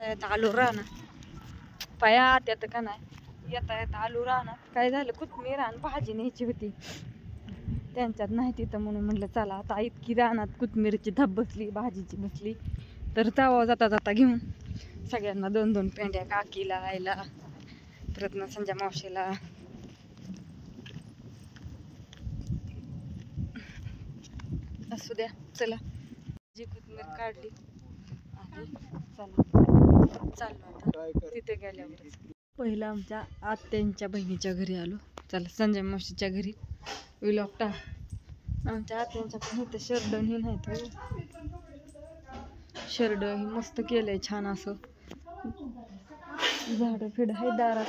आलू राहणार पाया त्यात का नाही येता येता आलू राहणार काय झालं कोथमीर आणि भाजी न्यायची होती त्यांच्यात नाही तिथं म्हणून म्हटलं चला आता इतकी राहणार कोथमीरची धब बसली भाजीची बसली तर जावा जाता जाता घेऊन सगळ्यांना 2-2 पेंड्या काकीला आईला परत ना संजय मावशीला असू द्या चला जी कोथमीर काढली आणि चला चाललो आता तिथे गेल्यावर पहिलं आमच्या आत्यांच्या बहिणीच्या घरी आलो चला संजय मावशीच्या घरी व्लॉग टाक आमच्या आत्यांच्या पण इथं शर्डन ही नाही तर शर्ड ही मस्त केलंय छान असं झाड फिड आहे दारात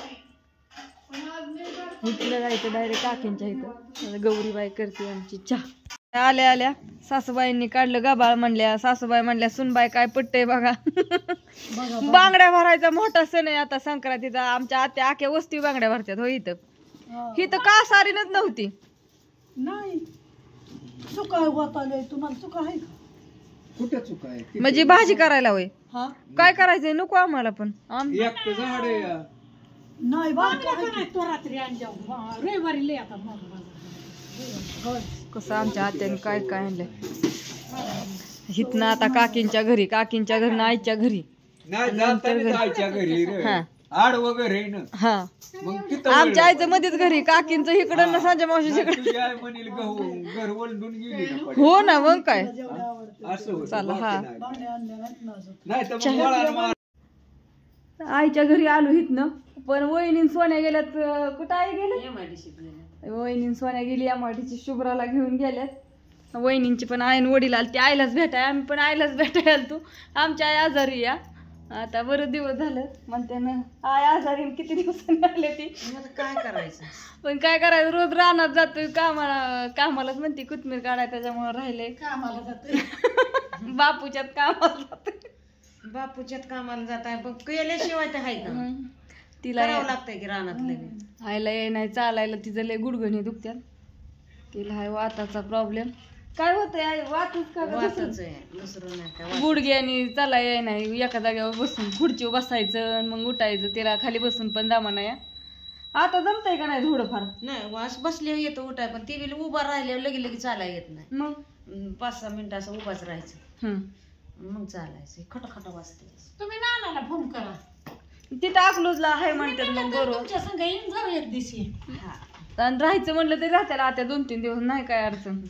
इथलं जायचं डायरेक्ट काकींच्या इथं गौरीबाई करते आमची चहा आल्या आल्या सासूबाईंनी काढलं गबाळ म्हणल्या सासूबाई म्हणल्या सुनबाई काय पटतंय बघा बांगड्या भरायचा मोठा सण आहे आता संक्रांतीचा आमच्या आत्या आख्या वस्ती बांगड्या भरतात हो इथं का सारीनच नव्हती नाही चुका होत आले तुम्हाला चुका आहे का कुठे चुका आहे म्हणजे भाजी करायला होय हा काय करायचंय नको आम्हाला पण एकटं झाड आहे या. नाही बाबा तो रात्री आणल्या रविवारी लय आता कसं आमच्या आत्याने काय काय आणलंय हिथनं आता काकींच्या घरी आईच्या घरी नाही जाताना जायच्या घरी रे हा आड वगैरे आहे ना हा मग तिथं आमच्या आईचं मध्येच घरी काकींचं इकडं ना संजय मावशी इकडं तुझी आई म्हणेल गहू घर वलडून गेली ना पडे. हो ना मग काय असं होतं, चला, बाकी हा. नाही. नाही तर मग वळाला मार. आईच्या घरी आलो इथनं पण वहिनी सोन्या गेल्यात कुठं आई गेले वहिनी सोन्या गेली एमआयडीची शुभ्राला घेऊन गेल्यात वहिनींची पण आईन वडील आली ती आईलाच भेटाय आम्ही पण आईलाच भेटाय आलो तू आमच्या आई आजारी या आता बरं दिवस झालं म्हणते ना आई आजारी किती दिवसांनी आले ती काय करायचं पण काय करायचं रोज रानात जातोय कामालाच म्हणते कोथमीर काढाय त्याच्यामुळे राहिले कामाला जातोय बापूच्यात कामाला जातोय बापूच्यात कामाला जात आहे पण केल्याशिवाय तर आहे का तिला लागतंय की रानातलं आईला ये नाही चालायला तिचं लय गुडघणी दुखत्यात तिला हाय वाताचा प्रॉब्लेम काय होतंय आई वातच का दुसरं नाही गुडघे आणि चाला ये नाही एका जागेवर बसून खुर्चीवर बसायचं मग उठायचं तिला खाली बसून पण जमा नाही आता जमतंय का नाही थोडंफार नाही वास बसले येतो उठाय पण ती बी उभा राहिल्यावर लगे लगे चालाय येत नाही मग 5-6 मिनिटं असं उभाच राहायचं मग चालायचं खटखट वाजते तुम्ही नानाला फोन करा तिथं अकलूजला आहे म्हणतात मग बरोबर एक दिवशी आणि राहायचं म्हणलं तरी राहत्या आता 2-3 दिवस नाही काय अडचण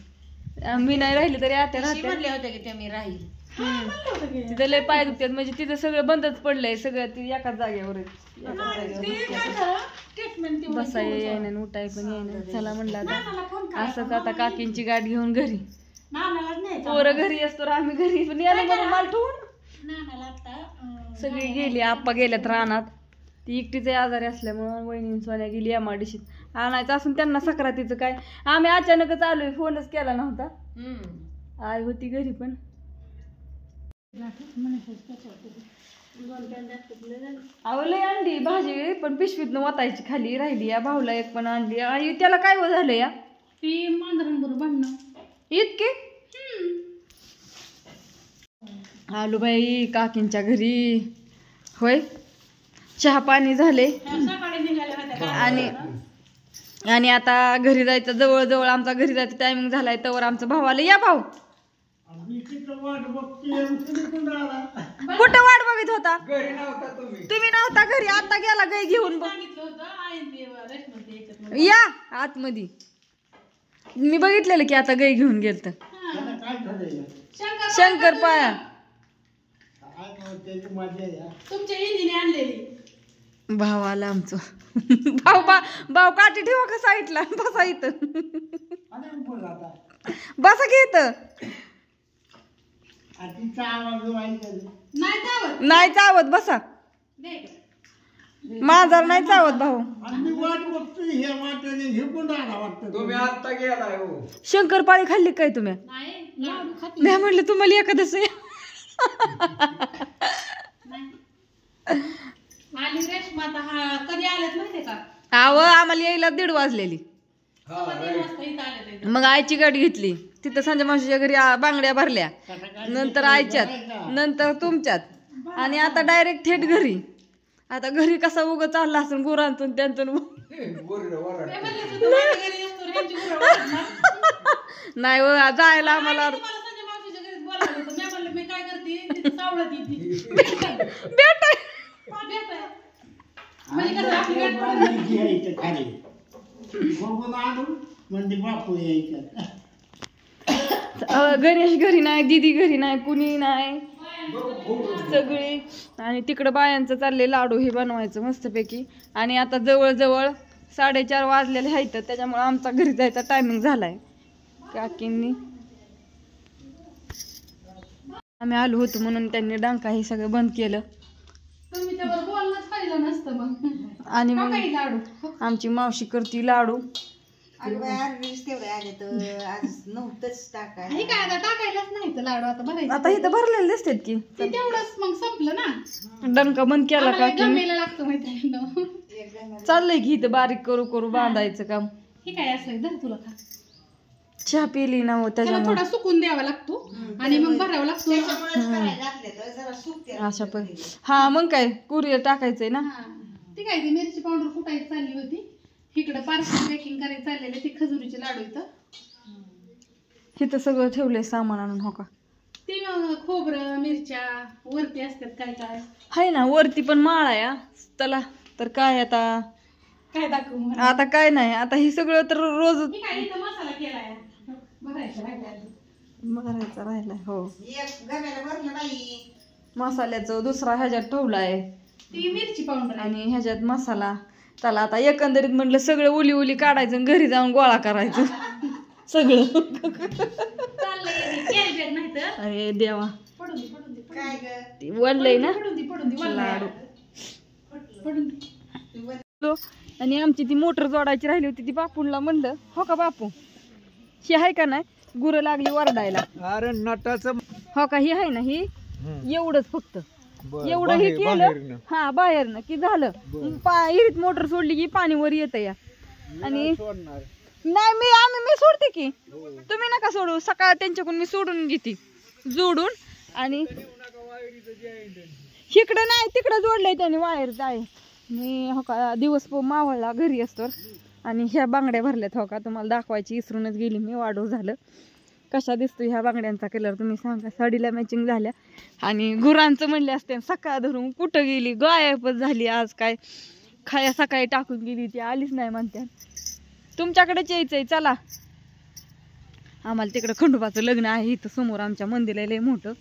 मी नाही राहिली तरी आता राहते म्हणले होते की त्या मी राहील तिथं लय पाय दुखतात म्हणजे तिथं सगळं बंदच पडलंय सगळं ती एकाच जागेवर बसाय येईन उठाय पण येईन चला म्हणलं आता असंच आता काकींची गाडी घेऊन घरी पोरं घरी असतो आम्ही घरी पण याला मला माल ठेवून सगळी गेली आप्पा गेल्यात रानात ती एकटीच आजारी असल्यामुळं वहिनी सोन्या गेली एमआयडीशीत आणायचं असून त्यांना सक्रातीचं काय आम्ही अचानकच आलोय फोनच केला नव्हता आई होती घरी पण आवलंय आणली भाजी पण पिशवीतनं वाटायची खाली राहिली या भाऊला एक पण आणली आणि त्याला काय झालं या ती मांजरांबरोबर भांडणं इतके आलो बाई काकींच्या घरी होय चहा पाणी झाले आणि आता घरी जायचं जवळ आमचा घरी जायचं टायमिंग झालाय तर आमचा भाऊ आला या भाऊ कुठं वाट बघत होता तुम्ही नव्हता घरी आता गेला गाय घेऊन या आतमध्ये मी बघितलेलं की आता गाय घेऊन गेलत शंकर पाया तुमच्या इंजिने आणलेली भाव आला आमचं भाऊ काठी ठेवा का साईडला बसा इथं बसा की इथं नाही चावत बसा माझा नाही चावत भाऊ तुम्ही आता गेलाय हो शंकरपाळी खाल्ली काय तुम्ही मी म्हणलं तुम्हाला एखादं आव आम्हाला यायला 1:30 वाजलेली मग आईची गाडी घेतली तिथं संजय मावशीच्या घरी बांगड्या भरल्या नंतर आईच्यात नंतर तुमच्यात आणि आता डायरेक्ट थेट घरी. आता घरी कसा उगा चालला असून गुरांतून त्यांचं नाही हो, जायला आम्हाला गणेश घरी नाही, दीदी घरी नाही, कुणी नाही, सगळी. आणि तिकडं बायांचं चालले लाडू हे बनवायचं मस्तपैकी. आणि आता जवळजवळ 4:30 वाजलेले आहेत, त्याच्यामुळे आमचा घरी जायचा टायमिंग झालाय. काकींनी आम्ही आलो होतो म्हणून त्यांनी डांका हे सगळं बंद केलं. आणि मग आमची मावशी करती लाडू. आता इथं भरलेले दिसतात की डंका बंद केला का चाललंय की इथं बारीक करू करू बांधायचं काम. चहा पिली ना हो त्याच्यामुळे थोडा सुकून द्यावा लागतो आणि मग भरावा लागतो अशा पण. हा मग काय कुरिअर टाकायचंय ना. ती काय ती मिरची पावडर कुटायची चालली होती. इकडे पार्सल पॅकिंग करायचं चाललेले ते खजुरीचे लाडू इथं. इथं सगळं ठेवलंय सामान आणून. हो का ते खोबरं मिरच्या वरती असतात काय काय हाय ना वरती पण माळ आहे त्याला. तर काय आता काय दाखवू आता काय नाही. आता हे सगळं तर रोज मसाला केलाय भरायचा राहिलाय. हो मसाल्याचं दुसरा ह्याच्यात ठेवलाय ती मिरची पावडर आणि ह्याच्यात मसाला. त्याला आता एकंदरीत म्हटलं सगळं उली उली काढायचं आणि घरी जाऊन गोळा करायचं सगळं. अरे देवा वळलंय ना लाडू. आणि आमची ती मोटर जोडायची राहिली होती ती बापूंला म्हणलं हो का बापू ही आहे का नाही गुरं लागली वरडायला. अरे नटाचं हो का ही आहे ना ही एवढंच फक्त एवढं हे केलं हा बाहेरनं की झालं. इरीत मोटर सोडली की पाणी वर येतं या. आणि नाही मी सोडते की तुम्ही नका सोडू. सकाळ त्यांच्याकडून मी सोडून घेते जोडून. आणि इकडं नाही तिकडं जोडलंय त्याने वायर जाय. मी हो का दिवस मावळला घरी असतो. आणि ह्या बांगड्या भरल्यात हो का तुम्हाला दाखवायची विसरूनच गेली मी. वाढव झालं. कशा दिसतो ह्या बांगड्यांचा कलर तुम्ही सांगा. साडीला मॅचिंग झाल्या. आणि गुरांचं म्हणले असते सकाळ धरून कुठं गेली गायबच झाली. आज काय खाया सकाळी टाकून गेली ती आलीच नाही म्हणत्या. तुमच्याकडेच यायचंय चला. आम्हाला तिकडं खंडोबाचं लग्न आहे इथं समोर आमच्या मंदिराला लय मोठं.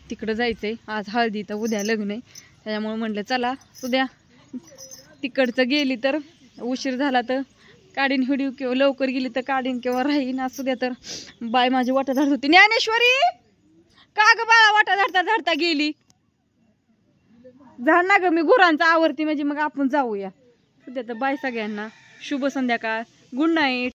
तिकडं जायचंय. आज हळदी तर उद्या लग्न आहे त्याच्यामुळे म्हटलं चला उद्या तिकडचं गेली तर उशीर झाला तर काढीन व्हिडिओ किंवा लवकर गेली तर काढीन किंवा राहीन. असू द्या तर बाय माझी वाटा झाडत होती. ज्ञानेश्वरी का ग बाळा वाटा झाडता झाडता गेली. झाड ना ग मी गुरांचा आवरती म्हणजे मग आपण जाऊया. सध्या तर बाय सगळ्यांना. शुभ संध्याकाळ. Good night.